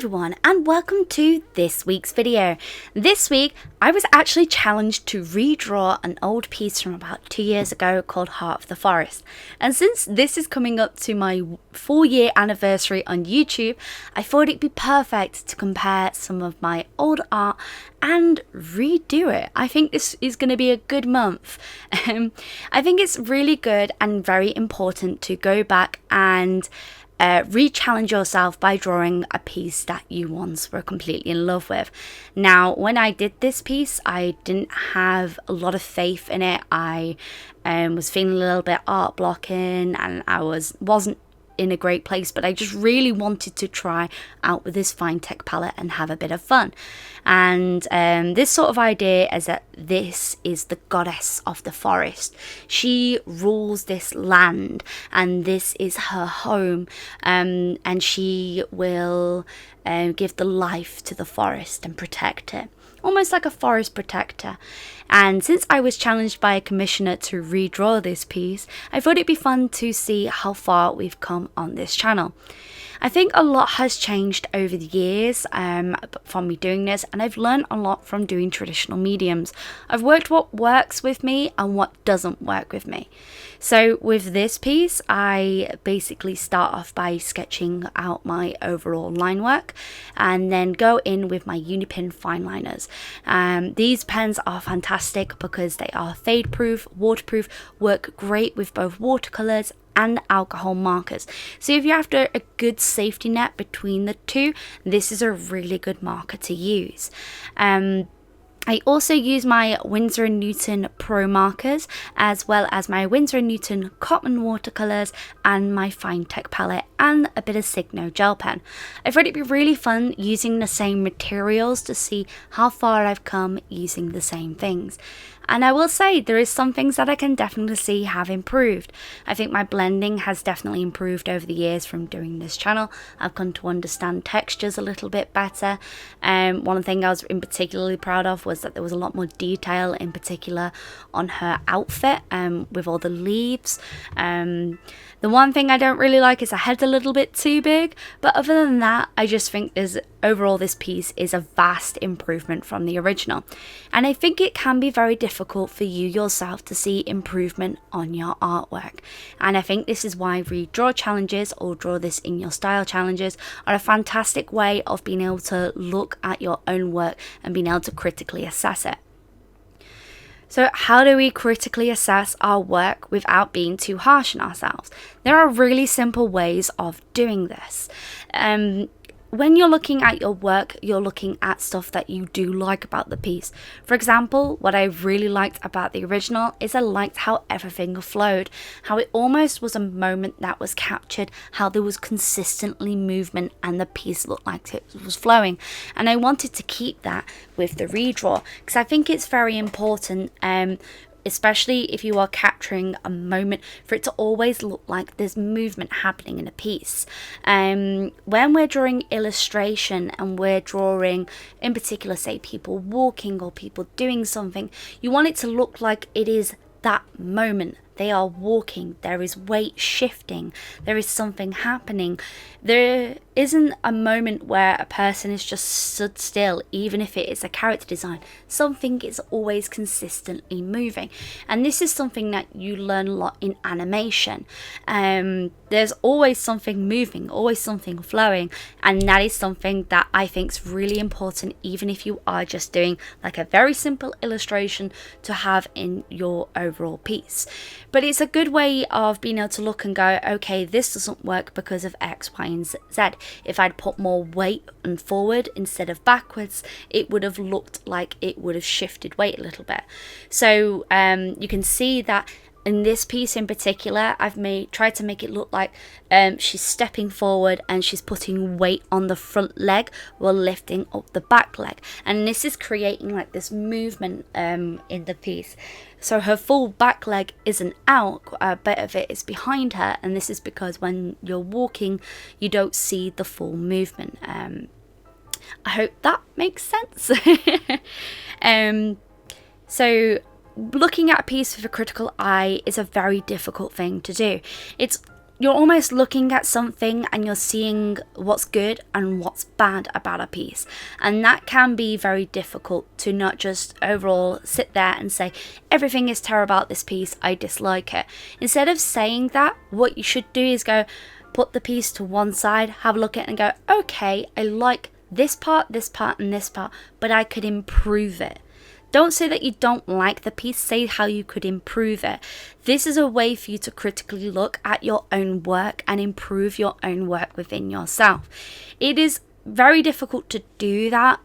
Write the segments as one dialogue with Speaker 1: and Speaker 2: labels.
Speaker 1: everyone, and welcome to this week's video. This week I was actually challenged to redraw an old piece from about 2 years ago called Heart of the Forest, and since this is coming up to my 4-year anniversary on YouTube, I thought it'd be perfect to compare some of my old art and redo it. I think this is going to be a good month. I think it's really good and very important to go back and re-challenge yourself by drawing a piece that you once were completely in love with. Now, when I did this piece, I didn't have a lot of faith in it. I was feeling a little bit art blocking, and I wasn't in a great place, but I just really wanted to try out with this fine tech palette and have a bit of fun. And this sort of idea is that this is the goddess of the forest. She rules this land and this is her home, and she will give the life to the forest and protect it, almost like a forest protector. And since I was challenged by a commissioner to redraw this piece, I thought it'd be fun to see how far we've come on this channel. I think a lot has changed over the years from me doing this, and I've learned a lot from doing traditional mediums. I've worked what works with me and what doesn't work with me. So with this piece, I basically start off by sketching out my overall line work and then go in with my Unipin fine liners. These pens are fantastic because they are fade proof, waterproof, work great with both watercolors and alcohol markers. So if you're after a good safety net between the two, this is a really good marker to use. I also use my Winsor & Newton Pro markers, as well as my Winsor & Newton Cotton watercolors and my fine tech palette and a bit of Signo gel pen. I thought it'd be really fun using the same materials to see how far I've come using the same things. And I will say there is some things that I can definitely see have improved. I think my blending has definitely improved over the years from doing this channel. I've come to understand textures a little bit better. One thing I was particularly proud of was that there was a lot more detail, in particular on her outfit with all the leaves. The one thing I don't really like is her head's a little bit too big, but other than that, I just think overall this piece is a vast improvement from the original. And I think it can be very difficult for you yourself to see improvement on your artwork. And I think this is why redraw challenges or draw this in your style challenges are a fantastic way of being able to look at your own work and being able to critically assess it. So how do we critically assess our work without being too harsh on ourselves? There are really simple ways of doing this. When you're looking at your work, you're looking at stuff that you do like about the piece. For example, what I really liked about the original is I liked how everything flowed, how it almost was a moment that was captured, how there was consistently movement and the piece looked like it was flowing. And I wanted to keep that with the redraw because I think it's very important, especially if you are capturing a moment, for it to always look like there's movement happening in a piece. When we're drawing illustration and we're drawing, in particular, say people walking or people doing something, you want it to look like it is that moment. They are walking, there is weight shifting, there is something happening. There isn't a moment where a person is just stood still, even if it is a character design. Something is always consistently moving. And this is something that you learn a lot in animation. There's always something moving, always something flowing. And that is something that I think is really important, even if you are just doing like a very simple illustration to have in your overall piece. But it's a good way of being able to look and go, okay, this doesn't work because of X, Y, and Z. If I'd put more weight and forward instead of backwards, it would have looked like it would have shifted weight a little bit. So you can see that in this piece in particular, I've tried to make it look like she's stepping forward and she's putting weight on the front leg while lifting up the back leg. And this is creating like this movement in the piece. So her full back leg isn't out, a bit of it is behind her. And this is because when you're walking, you don't see the full movement. I hope that makes sense. So looking at a piece with a critical eye is a very difficult thing to do. you're almost looking at something and you're seeing what's good and what's bad about a piece. And that can be very difficult to not just overall sit there and say, everything is terrible about this piece, I dislike it. Instead of saying that, what you should do is go, put the piece to one side, have a look at it and go, okay, I like this part, and this part, but I could improve it. Don't say that you don't like the piece, say how you could improve it. This is a way for you to critically look at your own work and improve your own work within yourself. It is very difficult to do that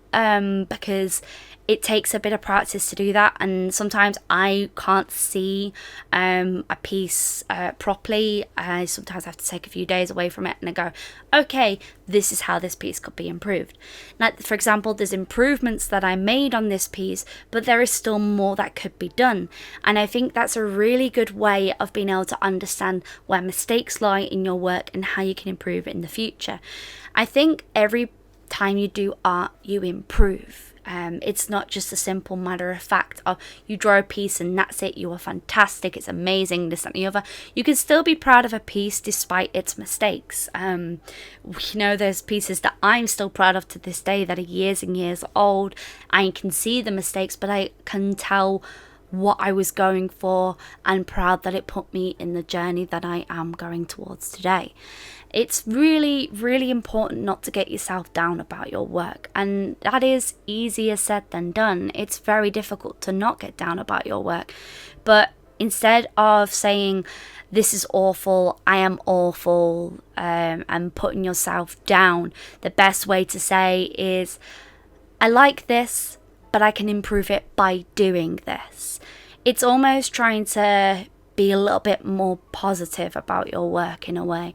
Speaker 1: because it takes a bit of practice to do that, and sometimes I can't see a piece properly. I sometimes have to take a few days away from it and I go, okay, this is how this piece could be improved. Now, for example, there's improvements that I made on this piece, but there is still more that could be done. And I think that's a really good way of being able to understand where mistakes lie in your work and how you can improve it in the future. I think every time you do art, you improve. It's not just a simple matter of fact of you draw a piece and that's it, you are fantastic, it's amazing, this, that, and the other. You can still be proud of a piece despite its mistakes. There's pieces that I'm still proud of to this day that are years and years old. I can see the mistakes, but I can tell what I was going for and proud that it put me in the journey that I am going towards today. It's really, really important not to get yourself down about your work, and that is easier said than done. It's very difficult to not get down about your work, but instead of saying this is awful, I am awful, and putting yourself down, the best way to say is I like this, but I can improve it by doing this. It's almost trying to be a little bit more positive about your work in a way.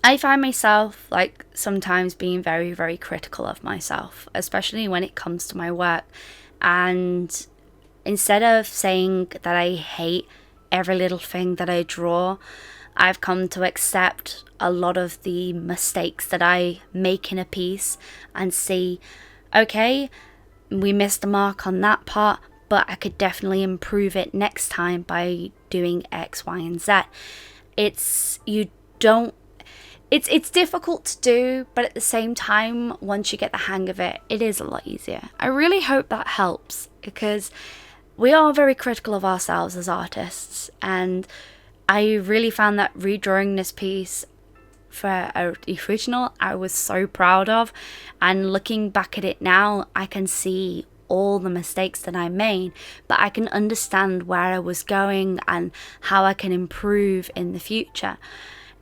Speaker 1: I find myself like sometimes being very, very critical of myself, especially when it comes to my work. And instead of saying that I hate every little thing that I draw, I've come to accept a lot of the mistakes that I make in a piece and see, okay, we missed the mark on that part, but I could definitely improve it next time by doing X, Y, and Z. It's difficult to do, but at the same time, once you get the hang of it, it is a lot easier. I really hope that helps, because we are very critical of ourselves as artists, and I really found that redrawing this piece for the original, I was so proud of, and looking back at it now, I can see all the mistakes that I made, but I can understand where I was going and how I can improve in the future.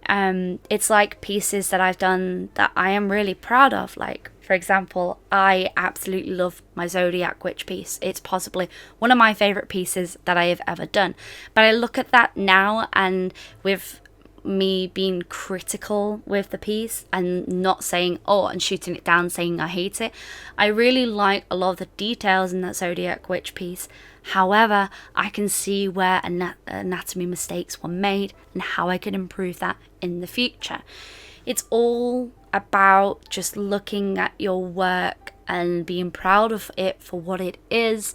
Speaker 1: It's like pieces that I've done that I am really proud of. Like, for example, I absolutely love my Zodiac Witch piece. It's possibly one of my favorite pieces that I have ever done. But I look at that now, and with me being critical with the piece and not saying and shooting it down saying I hate it, I really like a lot of the details in that Zodiac Witch piece. However, I can see where anatomy mistakes were made and how I can improve that in the future. It's all about just looking at your work and being proud of it for what it is,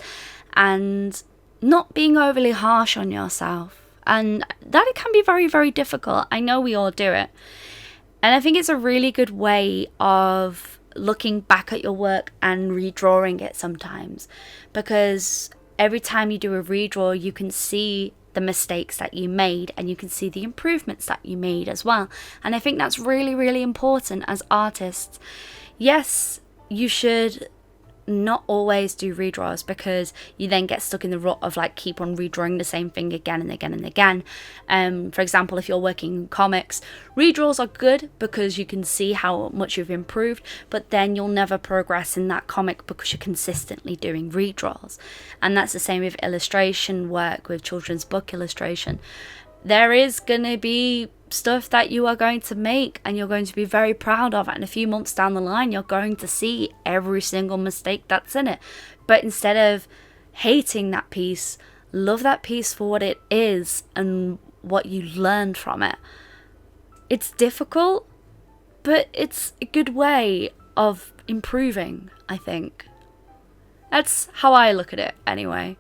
Speaker 1: and not being overly harsh on yourself. And that it can be very, very difficult. I know we all do it. And I think it's a really good way of looking back at your work and redrawing it sometimes. Because every time you do a redraw, you can see the mistakes that you made and you can see the improvements that you made as well. And I think that's really, really important as artists. Yes, you should not always do redraws, because you then get stuck in the rut of like keep on redrawing the same thing again and again and again. For example, if you're working in comics, redraws are good because you can see how much you've improved, but then you'll never progress in that comic because you're consistently doing redraws. And that's the same with illustration work, with children's book illustration. There is gonna be stuff that you are going to make and you're going to be very proud of, and a few months down the line you're going to see every single mistake that's in it. But instead of hating that piece, love that piece for what it is and what you learned from it. It's difficult, but it's a good way of improving, I think. That's how I look at it anyway.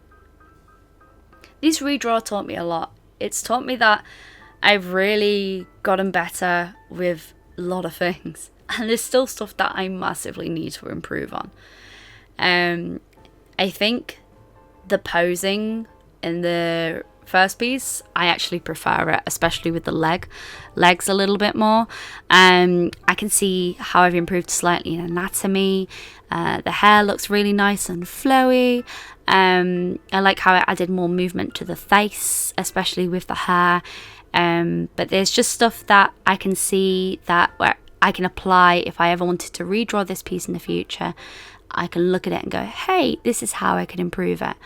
Speaker 1: This redraw taught me a lot. It's taught me that I've really gotten better with a lot of things. And there's still stuff that I massively need to improve on. I think the posing in the first piece, I actually prefer it, especially with the legs a little bit more. I can see how I've improved slightly in anatomy. The hair looks really nice and flowy. I like how I added more movement to the face, especially with the hair. But there's just stuff that I can see that where I can apply if I ever wanted to redraw this piece in the future. I can look at it and go, hey, this is how I could improve it.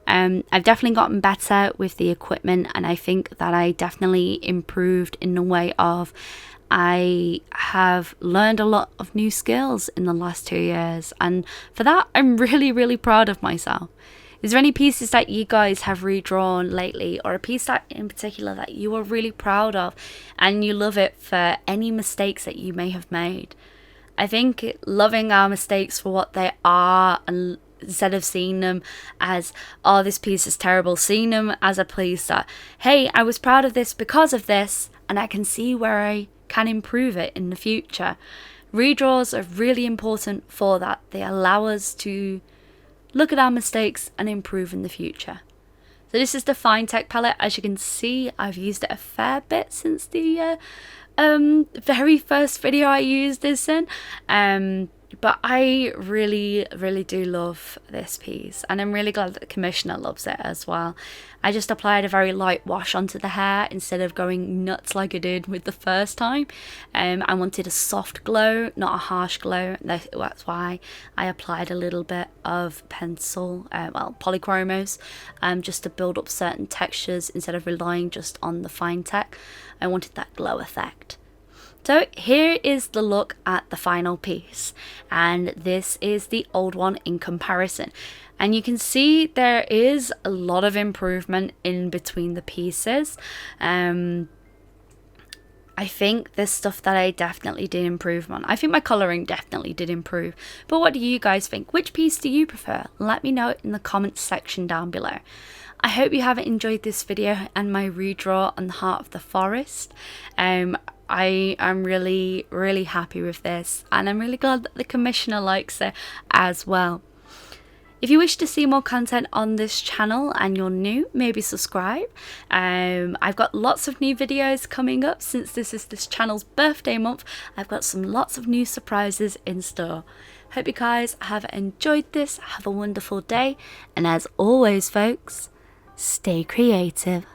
Speaker 1: I've definitely gotten better with the equipment, and I think that I definitely improved in the way of I have learned a lot of new skills in the last 2 years, and for that I'm really, really proud of myself. Is there any pieces that you guys have redrawn lately, or a piece that in particular that you are really proud of and you love it for any mistakes that you may have made? I think loving our mistakes for what they are, and instead of seeing them as, oh, this piece is terrible, seeing them as a piece that, hey, I was proud of this because of this, and I can see where I can improve it in the future. Redraws are really important for that. They allow us to look at our mistakes and improve in the future. So this is the Fine Tech palette. As you can see, I've used it a fair bit since the very first video I used this in. But I really, really do love this piece, and I'm really glad that the commissioner loves it as well. I just applied a very light wash onto the hair instead of going nuts like I did with the first time. I wanted a soft glow, not a harsh glow. That's why I applied a little bit of pencil, polychromos, just to build up certain textures instead of relying just on the Fine Tech. I wanted that glow effect. So here is the look at the final piece, and this is the old one in comparison, and you can see there is a lot of improvement in between the pieces. I think there's stuff that I definitely did improve on. I think my colouring definitely did improve, but what do you guys think? Which piece do you prefer? Let me know in the comments section down below. I hope you have enjoyed this video and my redraw on the Heart of the Forest. I am really, really happy with this, and I'm really glad that the commissioner likes it as well. If you wish to see more content on this channel and you're new, maybe subscribe. I've got lots of new videos coming up since this is this channel's birthday month. I've got lots of new surprises in store. Hope you guys have enjoyed this. Have a wonderful day, and as always folks, stay creative.